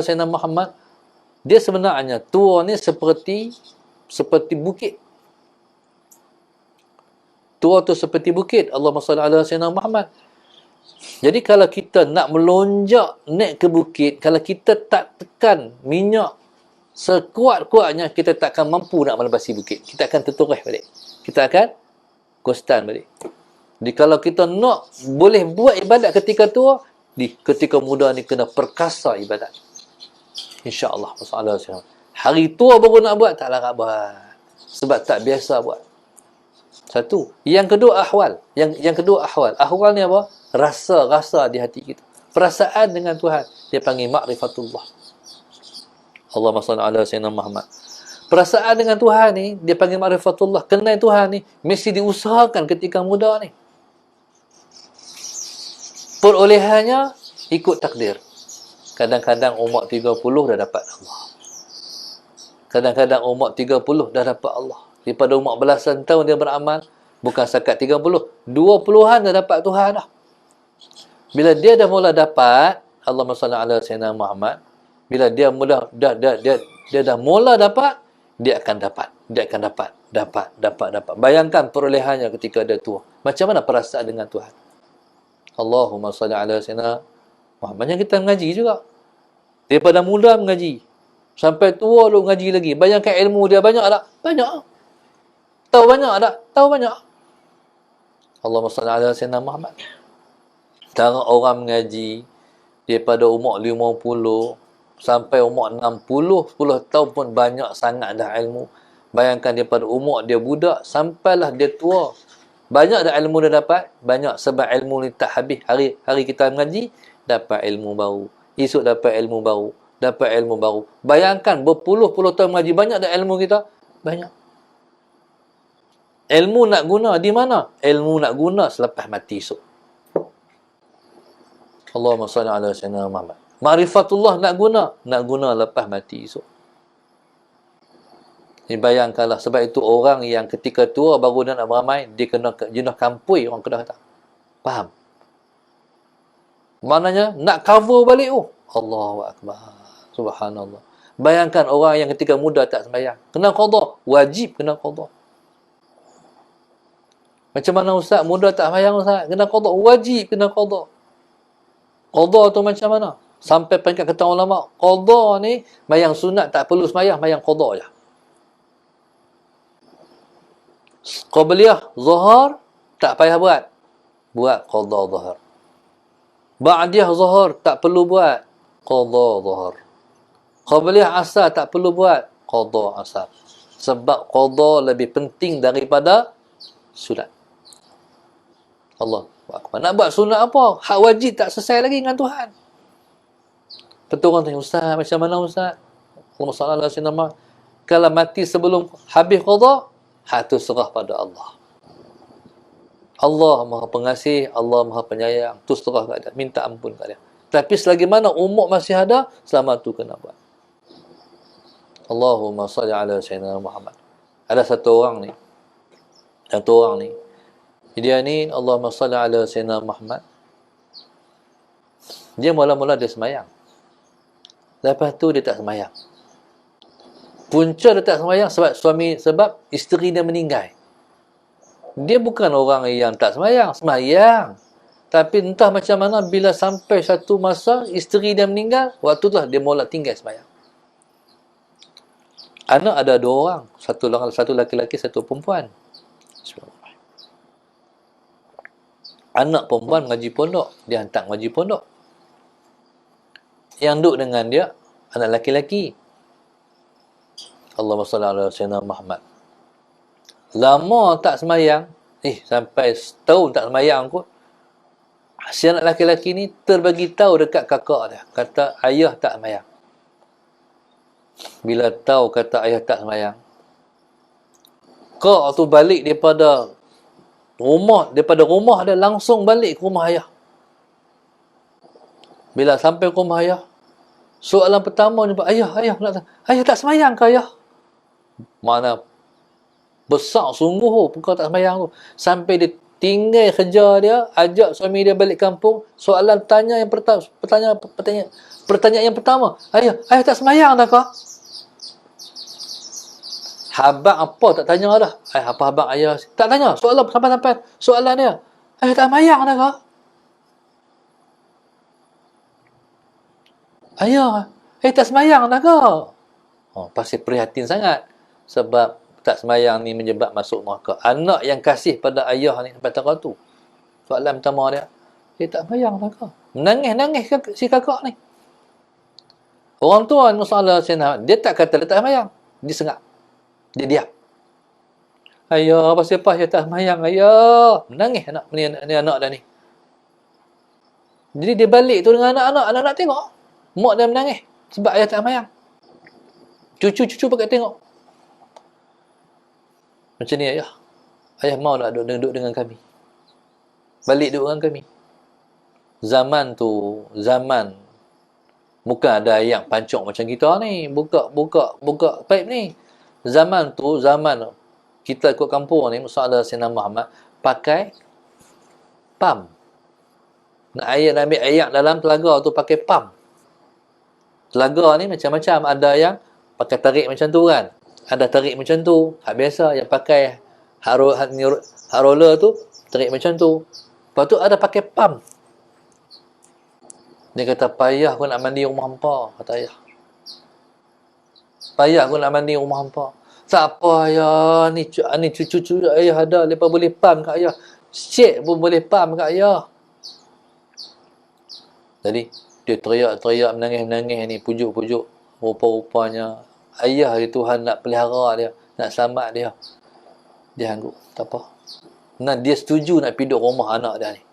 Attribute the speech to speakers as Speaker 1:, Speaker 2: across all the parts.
Speaker 1: Sayyidina Muhammad, dia sebenarnya tua ni seperti bukit. Tua tu seperti bukit. Allahumma salli ala Sayyidina Muhammad. Jadi kalau kita nak melonjak naik ke bukit, kalau kita tak tekan minyak sekuat-kuatnya, kita takkan mampu nak melebasi bukit. Kita akan tertoreh balik. Kita akan kostan balik. Jadi kalau kita nak boleh buat ibadat ketika tua, ketika muda ni kena perkasa ibadat. InsyaAllah. Hari tua baru nak buat, tak larat buat. Sebab tak biasa buat. Satu. Yang kedua, ahwal. Yang kedua, ahwal. Ahwal ni apa? Rasa di hati kita. Perasaan dengan Tuhan. Dia panggil ma'rifatullah. Allahumma salli ala Sayyidina Muhammad. Perasaan dengan Tuhan ni, dia panggil ma'rifatullah. Kenal Tuhan ni, mesti diusahakan ketika muda ni. Perolehannya, ikut takdir. Kadang-kadang umur 30 dah dapat Allah. Kadang-kadang umur 30 dah dapat Allah. Daripada umur belasan tahun dia beramal, bukan setakat 30, 20-an dah dapat Tuhan dah. Bila dia dah mula dapat, Allahumma salli ala Sayyidina Muhammad, bila dia dah mula dapat, dia akan dapat. Bayangkan perolehannya ketika dia tua. Macam mana perasaan dengan Tuhan? Allahumma salli ala Sayyidina Muhammad. Banyak kita mengaji juga. Daripada mula mengaji sampai tua lu mengaji lagi. Bayangkan ilmu dia banyak tak? Banyak. Tahu banyak tak? Tahu banyak. Allahumma salli ala Sayyidina Muhammad. Cara orang mengaji daripada umur 50 sampai umur 60, 10 tahun pun banyak sangat dah ilmu. Bayangkan daripada umur dia budak sampailah dia tua. Banyak dah ilmu dia dapat. Banyak sebab ilmu ni tak habis. Hari kita mengaji, dapat ilmu baru. Esok dapat ilmu baru. Dapat ilmu baru. Bayangkan berpuluh-puluh tahun mengaji, banyak dah ilmu kita. Banyak. Ilmu nak guna di mana? Ilmu nak guna selepas mati esok. Allahumma salli ala Sayyidina Muhammad. Ma'rifatullah nak guna lepas mati esok. Ni bayangkanlah, sebab itu orang yang ketika tua baru dia nak beramai, dia kena jenuh kampui, orang Kedah kata. Faham? Maknanya nak cover balik. Allahu Akbar. Subhanallah. Bayangkan orang yang ketika muda tak sembahyang, kena qada, wajib kena qada. Macam mana ustaz, muda tak sembahyang ustaz, kena qada, wajib kena qada. Qada tu macam mana? Sampai peringkat kata ulama, qada ni sembahyang sunat tak perlu sembahyang, sembahyang qada je. Qabliyah zuhur tak payah buat qada zuhur. Ba'diyah zuhur tak perlu buat, qada zuhur. Qabliyah asar tak perlu buat, qada asar. Sebab qada lebih penting daripada sunat. Allah Akbar. Nak buat sunat apa? Hak wajib tak selesai lagi dengan Tuhan. Betul orang tanya, ustaz, macam mana ustaz? Allahumma salli ala Sayyidina Muhammad. Kalau mati sebelum habis qada, hak tu serah pada Allah. Allah Maha Pengasih, Allah Maha Penyayang. Tu serah kat dia, minta ampun kat dia. Tapi selagi mana umur masih ada, selama tu kena buat. Allahumma salli ala Sayyidina Muhammad. Ada satu orang ni. Dia ni, Allahumma salli ala Sayyidina Muhammad. Dia mula-mula dia semayang. Lepas tu dia tak semayang. Punca dia tak semayang sebab isteri dia meninggal. Dia bukan orang yang tak semayang. Tapi entah macam mana, bila sampai satu masa isteri dia meninggal, waktu tu dia mula tinggal semayang. Anak ada 2 orang. Satu laki-laki, satu perempuan. Anak perempuan mengaji pondok, dia hantar mengaji pondok. Yang duduk dengan dia anak laki-laki. Allahumma salli ala Sayyidina Muhammad. Lama tak semayang, sampai setahun tak semayang kot. Si anak laki-laki ni terbagi tahu dekat kakak dia, kata ayah tak semayang. Bila tahu kata ayah tak semayang, kak tu balik daripada rumah dia, langsung balik ke rumah ayah. Bila sampai ke rumah ayah, soalan pertama jumpa ayah tak semayang ke ayah? Mana besar sungguh perkara tak semayang tu. Sampai dia tinggal kerja dia, ajak suami dia balik kampung, soalan tanya yang pertanyaan yang pertama, ayah tak semayang dah kah? Habang apa tak tanya dah. Apa habang ayah tak tanya, soalan sampai soalan dia, ayah tak semayang dah kah? Ayah tak semayang dah kah? Pasti prihatin sangat, sebab tak semayang ni menyebab masuk neraka. Anak yang kasih pada ayah ni sampai takat tu, soalan pertama dia, tak semayang dah kah? Menangis si kakak ni. Orang tua masalah dia tak kata dia tak semayang, dia sengak, dia diam. Ayah pasal apa saya tak semayang, ayah? Menangis anak ni anak dah ni. Jadi dia balik tu dengan anak-anak tengok mak dia menangis sebab ayah tak semayang. Cucu-cucu pakai tengok. Macam ni ayah. Ayah mau nak duduk dengan kami. Balik duduk dengan kami. Zaman tu, bukan ada yang pancung macam kita ni, buka pipe ni. Zaman kita ikut kampung ni, Musa Sayyidina Muhammad pakai pam. Nak ambil air dalam telaga tu pakai pam. Telaga ni macam-macam, ada yang pakai tarik macam tu kan. Ada tarik macam tu. Hak biasa yang pakai hak roller tu tarik macam tu. Lepas tu ada pakai pam. Dia kata, payah aku nak mandi rumah hampa, kata ayah. Payah aku nak mandi rumah hampa. Tak apa ayah, ni cucu ayah ada, lepas boleh pam kat ayah. Syek pun boleh pam kat ayah. Jadi dia teriak-teriak, menangis-menangis ni, pujuk-pujuk. Rupa-rupanya ayah dia, Tuhan nak pelihara dia, nak selamat dia. Dia angguk, tak apa. Nah, dia setuju nak pergi duduk rumah anak dia ni.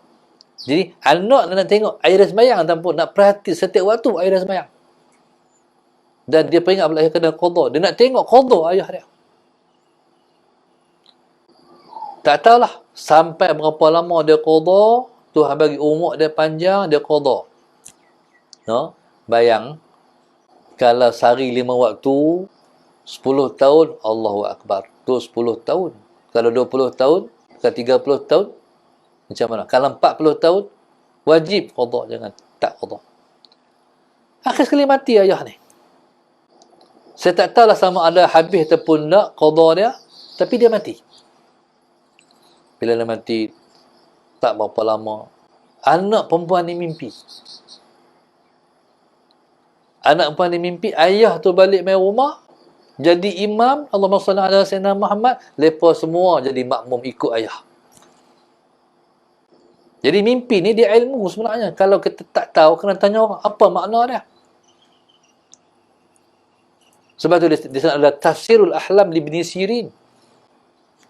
Speaker 1: Jadi anak nak tengok ayah dah sembahyang ataupun nak perhati setiap waktu ayah dah sembahyang. Dan dia peringat pula ayah kena qada. Dia nak tengok qada ayah dia. Tak tahulah sampai berapa lama dia qada, Tuhan bagi umur dia panjang, dia qada. No? Bayang, kalau sehari 5 waktu, 10 tahun, Allahu Akbar. Tu 10 tahun. Kalau 20 tahun, kalau 30 tahun, macam mana? Kalau 40 tahun, wajib qada, jangan tak qada. Akhir sekali mati ayah ni. Saya tak tahulah sama ada habis ataupun tak qada dia, tapi dia mati. Bila dia mati, tak berapa lama, anak perempuan ni mimpi. Anak perempuan ni mimpi, ayah tu balik main rumah, jadi imam, Allahumma salli ala Sayyidina Muhammad, lepas semua jadi makmum ikut ayah. Jadi mimpi ni dia ilmu sebenarnya. Kalau kita tak tahu, kena tanya orang, apa makna dia? Sebab tu di sana ada tafsirul ahlam li Ibn Sirin.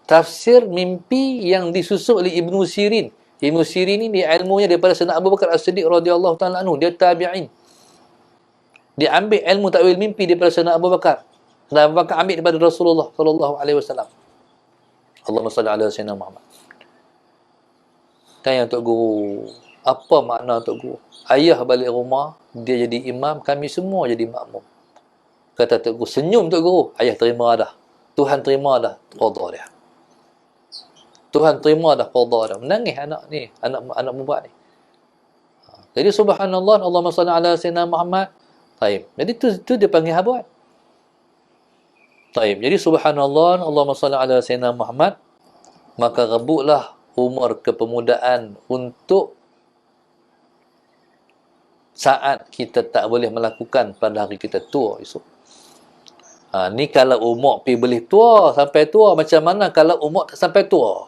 Speaker 1: Tafsir mimpi yang disusun oleh Ibn Sirin. Ibn Sirin ni dia ilmunya daripada Sayyidina Abu Bakar As-Siddiq radhiyallahu ta'ala anhu. Dia tabi'in. Dia ambil ilmu takwil mimpi daripada Sayyidina Abu Bakar. Dan Abu Bakar ambil daripada Rasulullah sallallahu alaihi wasallam. Allahumma salli ala Sayyidina Muhammad. Tanya Tok Guru, apa makna Tok Guru? Ayah balik rumah, dia jadi imam, kami semua jadi makmum. Kata Tok Guru, senyum Tok Guru, ayah terima dah. Tuhan terima dah qada dia. Tuhan terima dah qada dia. Menangis anak ni, anak perempuan ni. Jadi subhanallah, Allahumma salli ala Sayyidina Muhammad. Taib. Jadi tu dia panggil habuat. Taib. Jadi subhanallah, Allahumma salli ala Sayyidina Muhammad. Maka rebutlah umur kepemudaan untuk saat kita tak boleh melakukan pada hari kita tua esok. Ni kalau umur pergi boleh tua, sampai tua. Macam mana kalau umur tak sampai tua?